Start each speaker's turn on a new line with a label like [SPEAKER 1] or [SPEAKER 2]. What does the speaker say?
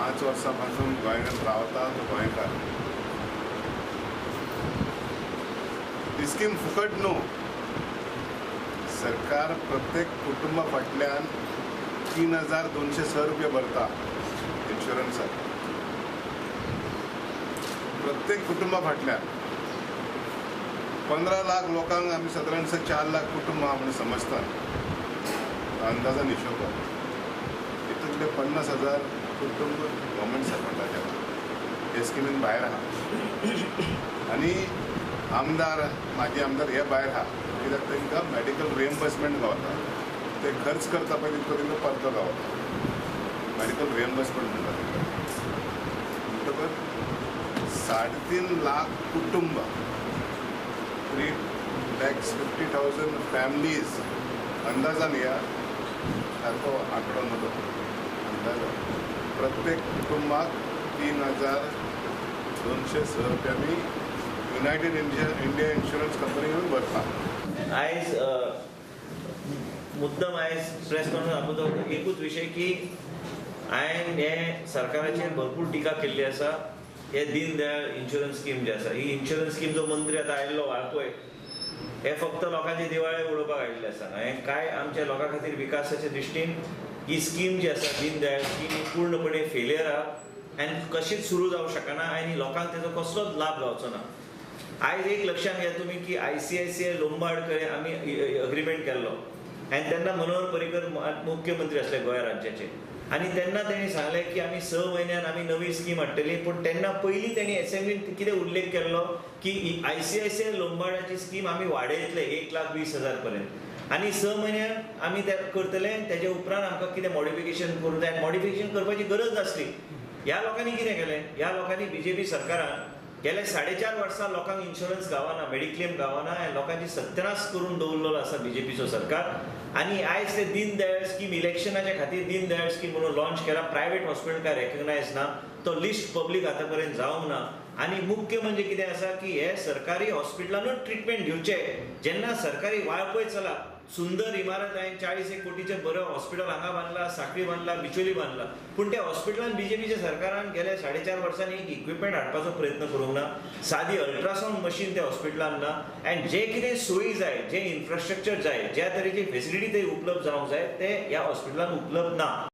[SPEAKER 1] 5 वर्सांपासून गोंयांत रावता तो गोंयकार. ही स्कीम फुकट न्हू. सरकार प्रत्येक कुटुंबा फाटल्यान 3,206 रुपया भरता इन्शुरन्साक. प्रत्येक कुटुंबा फाटल्यान 15 लाख लोकांक आमी सादारणशे 4 लाख कुटुंब आहा म्हणून समजता. अंदाजान हिशोब हितूंतले 50,000 कुटुंब गव्हर्मेंट सर्वंटाचे आहा, हे स्किमीन भायर आहा. आनी आमदार माजी आमदार हे भायर आहा, कित्याक तांकां मॅडिकल रिएम्बर्समेंट गावता. ते खर्च करता पळय तितलो तांकां परतो गावता. मॅडिकल रिएम्बर्समेंट म्हणटा म्हणटकच 3.5 लाख कुटुंब 3,50,000 फॅमिलीज अंदाजान या सारको आंकडो न्हू तो. अंदाजान प्रत्येक कुटुंबाक 3,206 रुपयांनी युनायटेड इंडिया इन्शुरन्स कंपनी घेवन भरता.
[SPEAKER 2] आयज मुद्दम आयज प्रेस कॉन्फरन्स आपलो एकूच विशय की हांवें हे सरकाराचेर भरपूर टिका केल्ली आसा. हे दीन दयाळ इन्शुरन्स स्कीम जी आसा, ही इन्शुरन्स स्कीम जो मंत्री आतां आयिल्लो वाळपय, हे फक्त लोकांचे दिवाळे उडोवपाक आयिल्ले आसा. हांवें कांय आमच्या लोकां खातीर विकासाच्या दृश्टीन ही स्कीम जी आसा दीन दयाळ स्कीम ही पूर्णपणे फेलियर आहा आनी कशीच सुरू जावंक शकना आनी लोकांक तेजो कसलोच लाभ गावचो ना. आयज एक लक्षात घ्या तुमी की ICICI लोंबार्ड कडेन आमी अग्रीमेंट केल्लो आनी तेन्ना मनोहर पर्रीकर मुख्यमंत्री आसले गोंय राज्याचे. आनी तेन्ना तेणी सांगलें की आमी 6 म्हयन्यान आमी नवी स्कीम हाडटली. पूण तेन्ना पयलीं तेणी असेंब्लीन कितें उल्लेख केल्लो की ICICI लोंबार्डाची स्कीम आमी वाडयतले 1,20,000 पर्यंत आनी 6 म्हयन्यान आमी ते करतले. तेजे उपरांत आमकां कितें मॉडिफिकेशन करूं जाय. मॉडिफिकेशन करपाची गरज नासली. ह्या लोकांनी कितें केलें, ह्या लोकांनी BJP सरकारान गेले 4.5 वर्सां लोकांक इन्शुरन्स गावना, मेडिक्लेम गावना आनी लोकांची सत्यानाश करून दवरलेलो आसा BJPचो सरकार. आनी आयज ते दीन दयाळ स्कीम इलेक्शनाच्या खातीर दीन दयाळ स्कीम म्हणून लॉन्च केला. प्रायवेट हॉस्पिटल काय रेकग्नायज ना, तो लिस्ट पब्लीक आतां पर्यंत जावंक ना. आनी मुख्य म्हणजे कितें आसा की हे सरकारी हॉस्पिटलानूच ट्रिटमेंट घेवचे. जेन्ना सरकारी वाळपय चला, सुंदर इमारत हांवें 40 कोटीचें बरें हॉस्पिटल हांगा बांदला, सांखळी बांदला, बिचोली बांदला. पूण त्या हॉस्पिटलान BJPच्या सरकारान गेल्या 4.5 वर्सांनी एक इक्विपमेंट हाडपाचो प्रयत्न करूंक ना. सादी अल्ट्रासाउंड मशीन त्या हॉस्पिटलान ना. आनी जे कितें सोयी जाय, जे इन्फ्रास्ट्रक्चर जाय, ज्या तरेची फेसिलिटी थंय उपलब्ध जावंक जाय, ते ह्या हॉस्पिटलान उपलब्ध ना.